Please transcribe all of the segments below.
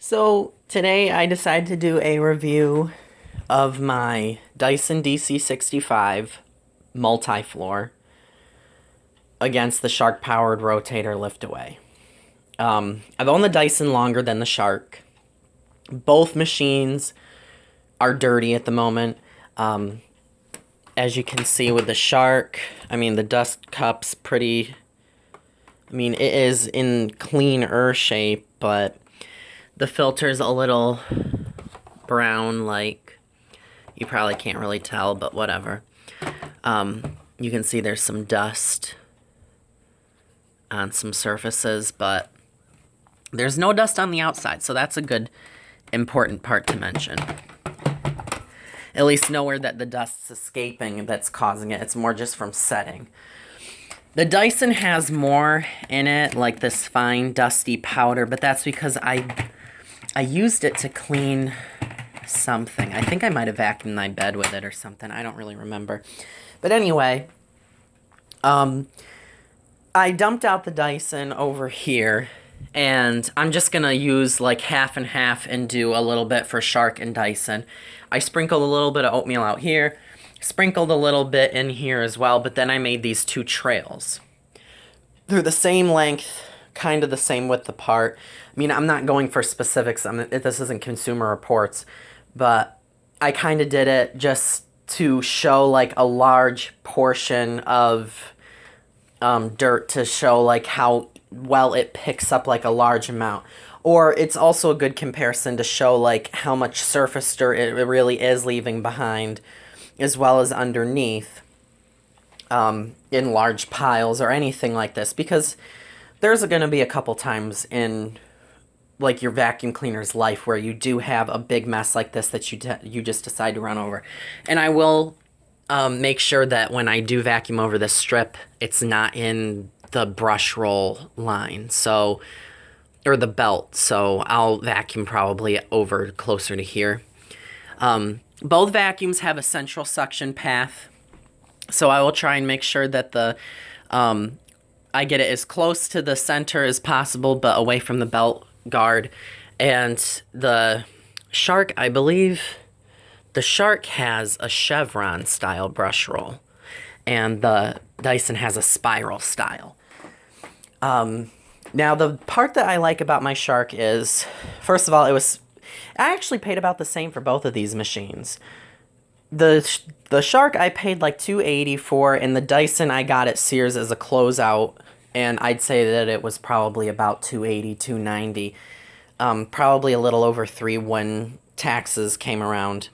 So today I decided to do a review of my Dyson dc65 multi-floor against the Shark powered rotator liftaway. I've owned the Dyson longer than the Shark. Both machines are dirty at the moment. As you can see with the Shark, the dust cup's pretty, it is in cleaner shape, but the filter's a little brown, like, you probably can't really tell, but whatever. You can see there's some dust on some surfaces, but there's no dust on the outside, so that's a good, important part to mention. At least nowhere that the dust's escaping that's causing it. It's more just from setting. The Dyson has more in it, like this fine, dusty powder, but that's because I used it to clean something. I think I might have vacuumed my bed with it or something. I don't really remember. But anyway, I dumped out the Dyson over here, and I'm just going to use like half and half and do a little bit for Shark and Dyson. I sprinkled a little bit of oatmeal out here, sprinkled a little bit in here as well, but then I made these two trails. They're the same length, kind of the same width apart. I'm not going for specifics. This isn't Consumer Reports, but I kind of did it just to show like a large portion of dirt, to show like how well it picks up like a large amount. Or it's also a good comparison to show like how much surface dirt it really is leaving behind, as well as underneath, in large piles or anything like this, because there's going to be a couple times in like your vacuum cleaner's life where you do have a big mess like this that you just decide to run over. And I will make sure that when I do vacuum over this strip, it's not in the brush roll line, or the belt, so I'll vacuum probably over closer to here. Both vacuums have a central suction path, so I will try and make sure that I get it as close to the center as possible, but away from the belt guard. And the Shark, I believe, the Shark has a chevron style brush roll, and the Dyson has a spiral style. Now, the part that I like about my Shark is, first of all, I actually paid about the same for both of these machines. The Shark I paid like $280 for, and the Dyson I got at Sears as a closeout, and I'd say that it was probably about $280, $290, probably a little over $3 when taxes came around.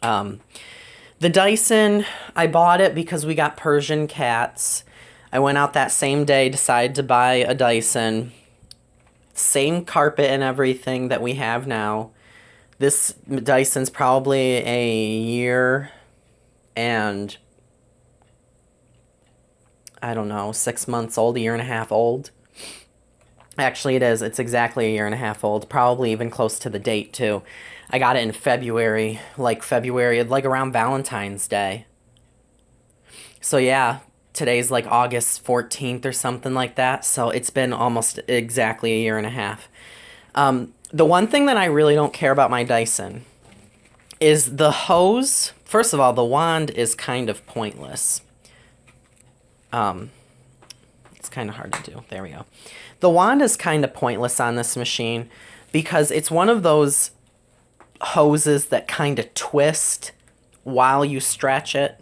The Dyson, I bought it because we got Persian cats. I went out that same day, decided to buy a Dyson. Same carpet and everything that we have now. This Dyson's probably a year and, I don't know, 6 months old, a year and a half old. Actually, it is. It's exactly a year and a half old. Probably even close to the date, too. I got it in February, like around Valentine's Day. So, yeah. Today's like August 14th or something like that, so it's been almost exactly a year and a half. The one thing that I really don't care about my Dyson is the hose. First of all, the wand is kind of pointless. It's kind of hard to do. There we go. The wand is kind of pointless on this machine because it's one of those hoses that kind of twist while you stretch it.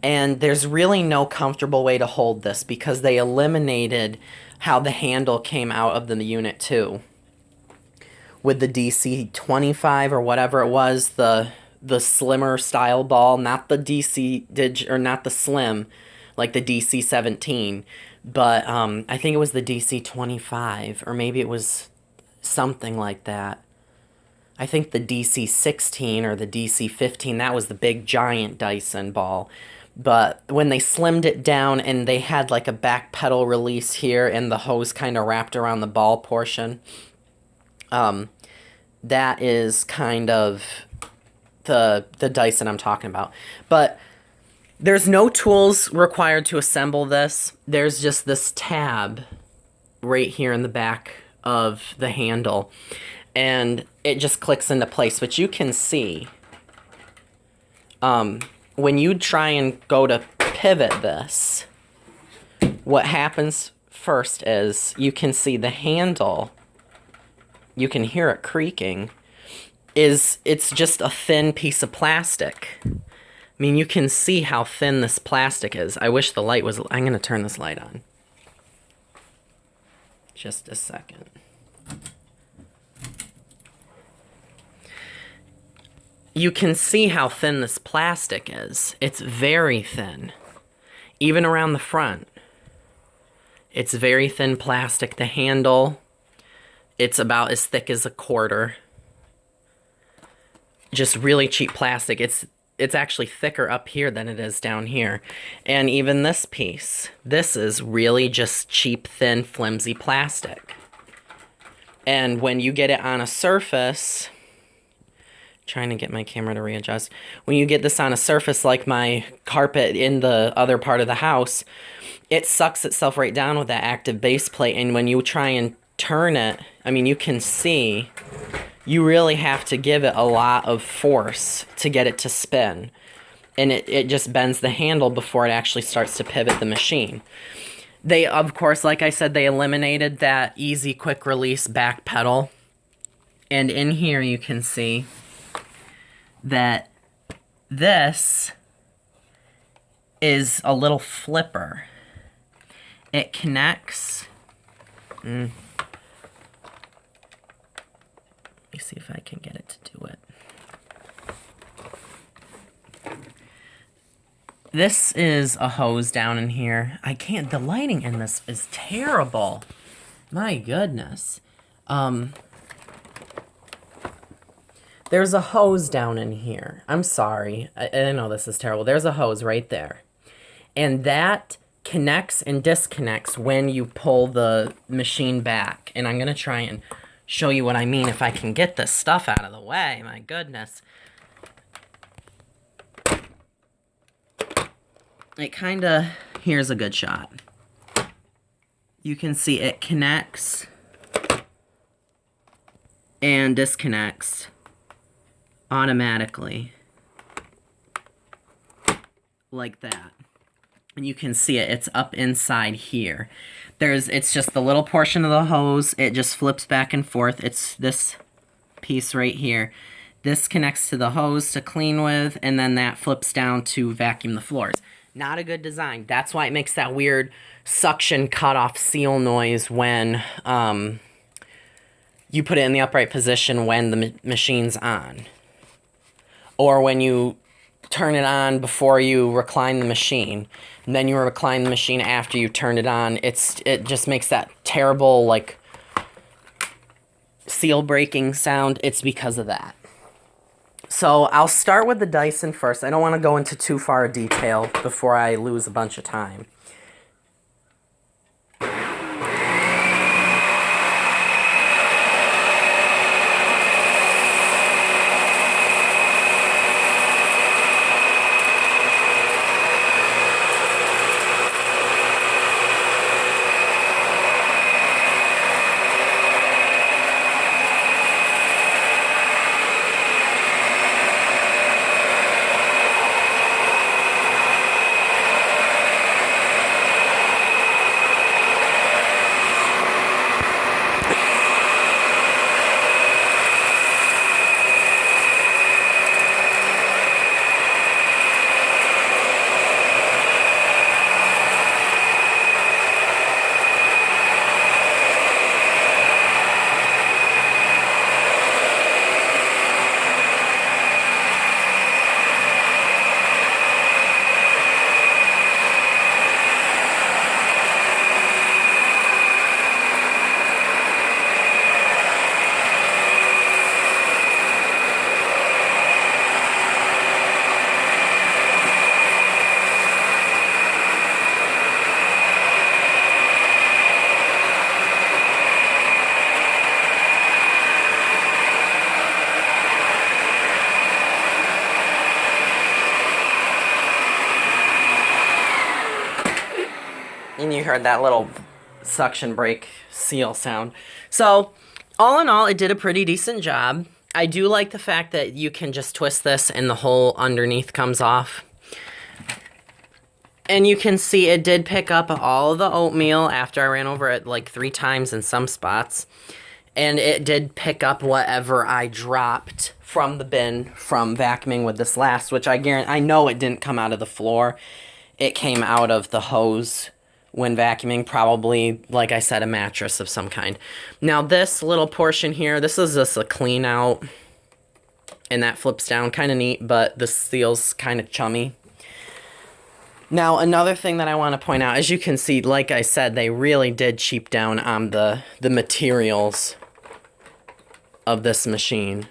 And there's really no comfortable way to hold this because they eliminated how the handle came out of the unit too. With the dc65 or whatever it was, the slimmer style ball, not the not the slim, like the dc17, but I think it was the dc25, or maybe it was something like that. I think the dc16 or the dc15, that was the big giant Dyson ball. But when they slimmed it down and they had like a back pedal release here and the hose kind of wrapped around the ball portion, that is kind of the Dyson I'm talking about. But there's no tools required to assemble this. There's just this tab right here in the back of the handle, and it just clicks into place. But you can see, when you try and go to pivot this, what happens first is you can see the handle, you can hear it creaking, it's just a thin piece of plastic. I mean, you can see how thin this plastic is. I wish the light was... I'm going to turn this light on. Just a second. You can see how thin this plastic is. It's very thin. Even around the front. It's very thin plastic. The handle, it's about as thick as a quarter. Just really cheap plastic. It's actually thicker up here than it is down here. And even this piece, this is really just cheap, thin, flimsy plastic. And when you get it on a surface, trying to get my camera to readjust, when you get this on a surface like my carpet in the other part of the house, it sucks itself right down with that active base plate. And when you try and turn it, I mean, you can see, you really have to give it a lot of force to get it to spin. And it just bends the handle before it actually starts to pivot the machine. They, of course, like I said, they eliminated that easy, quick release back pedal. And in here you can see that this is a little flipper. It connects. Let me see if I can get it to do it. This is a hose down in here. I can't, the lighting in this is terrible. My goodness. There's a hose down in here. I'm sorry. I know this is terrible. There's a hose right there. And that connects and disconnects when you pull the machine back. And I'm going to try and show you what I mean if I can get this stuff out of the way. My goodness. It kind of, here's a good shot. You can see it connects and disconnects automatically like that. And you can see it, it's up inside here. It's just the little portion of the hose, it just flips back and forth. It's this piece right here. This connects to the hose to clean with, and then that flips down to vacuum the floors. Not a good design. That's why it makes that weird suction cut-off seal noise when you put it in the upright position when the machine's on. Or when you turn it on before you recline the machine, and then you recline the machine after you turn it on. It just makes that terrible, like, seal breaking sound. It's because of that. So I'll start with the Dyson first. I don't want to go into too far detail before I lose a bunch of time. And you heard that little suction brake seal sound. So, all in all, it did a pretty decent job. I do like the fact that you can just twist this and the hole underneath comes off. And you can see it did pick up all of the oatmeal after I ran over it like 3 times in some spots. And it did pick up whatever I dropped from the bin from vacuuming with this last, which I know it didn't come out of the floor. It came out of the hose when vacuuming, probably, like I said, a mattress of some kind. Now this little portion here, this is just a clean out. And that flips down, kind of neat, but the seal's kind of chummy. Now, another thing that I want to point out, as you can see, like I said, they really did cheap down on the materials of this machine.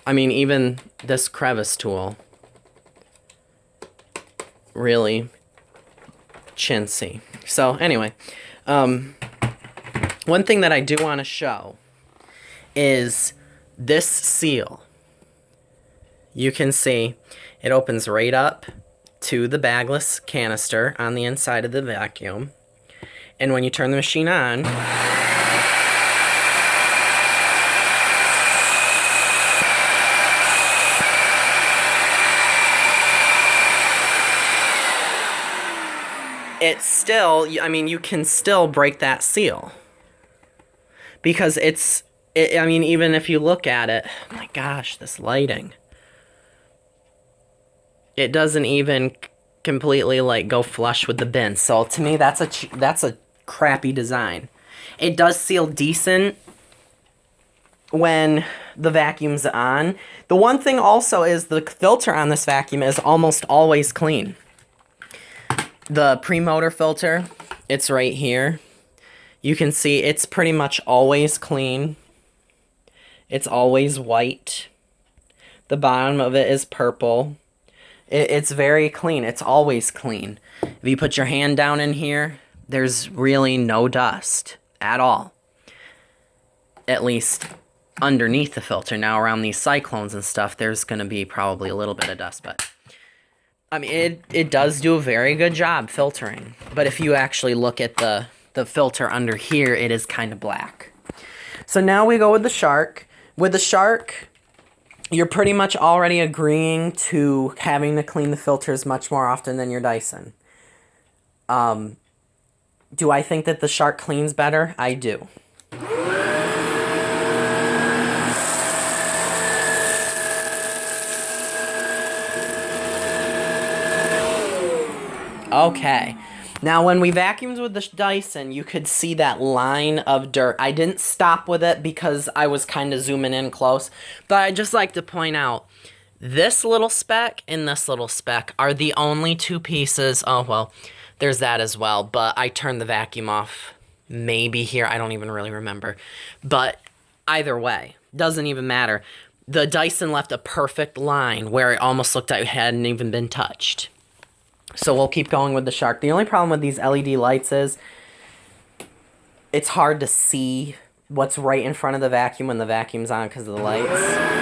I mean, even this crevice tool, really chintzy. So, anyway, one thing that I do want to show is this seal. You can see it opens right up to the bagless canister on the inside of the vacuum. And when you turn the machine on, it's still, I mean, you can still break that seal. Because I mean, even if you look at it, oh my gosh, this lighting. It doesn't even completely like go flush with the bin. So to me, that's a crappy design. It does seal decent when the vacuum's on. The one thing also is the filter on this vacuum is almost always clean. The pre-motor filter, it's right here. You can see it's pretty much always clean. It's always white. The bottom of it is purple. It's very clean. It's always clean. If you put your hand down in here, there's really no dust at all. At least underneath the filter. Now around these cyclones and stuff, there's going to be probably a little bit of dust. But I mean, it does do a very good job filtering. But if you actually look at the filter under here, it is kind of black. So now we go with the Shark. With the Shark, you're pretty much already agreeing to having to clean the filters much more often than your Dyson. Do I think that the Shark cleans better? I do. Okay. Now, when we vacuumed with the Dyson, you could see that line of dirt. I didn't stop with it because I was kind of zooming in close. But I'd just like to point out, this little speck and this little speck are the only 2 pieces. Oh, well, there's that as well. But I turned the vacuum off maybe here. I don't even really remember. But either way, doesn't even matter. The Dyson left a perfect line where it almost looked like it hadn't even been touched. So we'll keep going with the Shark. The only problem with these LED lights is it's hard to see what's right in front of the vacuum when the vacuum's on because of the lights.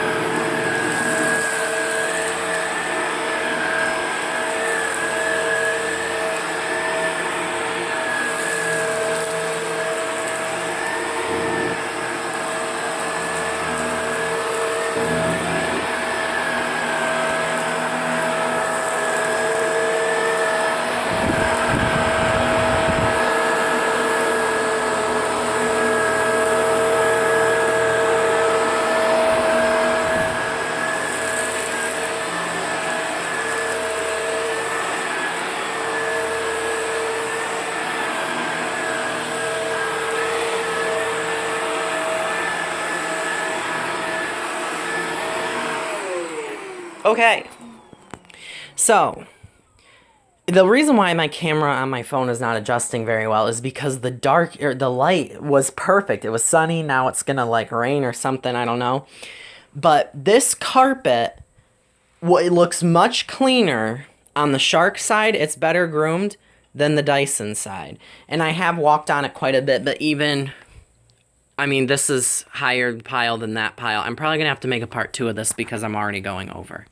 Okay, so the reason why my camera on my phone is not adjusting very well is because the light was perfect. It was sunny. Now it's gonna like rain or something. I don't know. But this carpet, it looks much cleaner on the Shark side. It's better groomed than the Dyson side, and I have walked on it quite a bit. But even, I mean, this is higher pile than that pile. I'm probably gonna have to make a part 2 of this because I'm already going over.